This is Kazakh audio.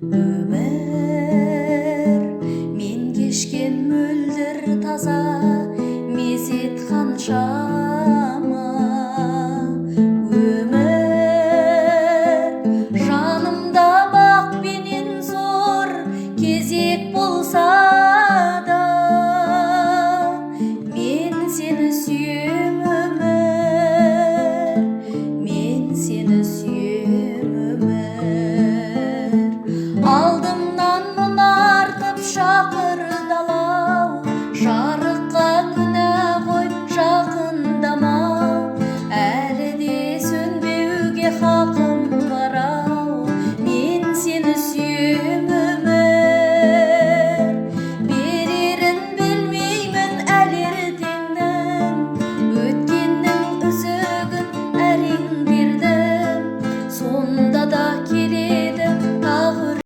Өмір мен кешкен мөлдір таза мезет қаншама. Өмір жанымда бақпенен зор кезек болса да, мен сені сүйем өмір, мен сені сүйем өмір. Алдымнан мұнартып шақырдалау, жарыққа күнә қойып жақындамау, әлі де сөнбеуге хақым бар ау, мен сені сүйем